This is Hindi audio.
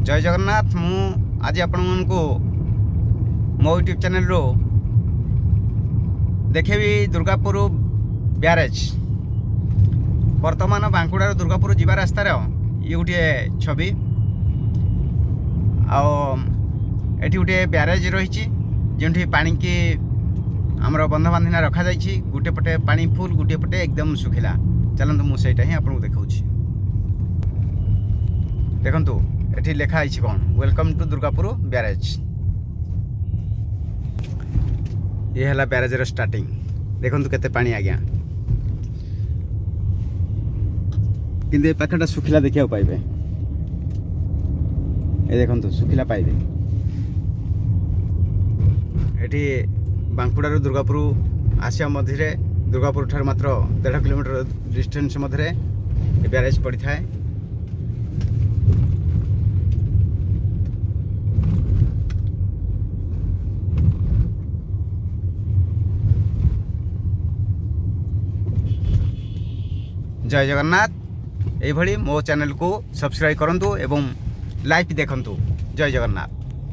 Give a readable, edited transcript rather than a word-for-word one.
जय जगन्नाथ। मु आज आपण को मो यूट्यूब चैनल रो देखेबी दुर्गापुर ब्यारेज। वर्तमान बांकुड़ार दुर्गापुर जीवा रास्तार ये गोटे छवि आठी गोटे ब्यारेज रही जो पानी की आमर बंध बांधना रखा जाइए। गोटे पटे पानी फुल गोटे पटे एकदम सुखिला। चलतु मुझे ही आपको देखा देखु ये लिखाई कौन वेलकम टू दुर्गापुर ब्यारेज। ये है ब्यारेजर स्टार्टिंग। देखु केते पानी आज्ञा कि पाखटा सुखिला देखा पाइबे। ये देखु सुखिला पाइबे। ये बांकुड़ारू दुर्गापुर आसिया मध्य दुर्गापुर ठार मात्र 1.5 किलोमीटर डिस्टेंस मध्य ब्यारेज पड़ी थाए। जय जगन्नाथ। ये मो चैनल को सब्सक्राइब करंतु एवं लाइव देखंतु। जय जगन्नाथ।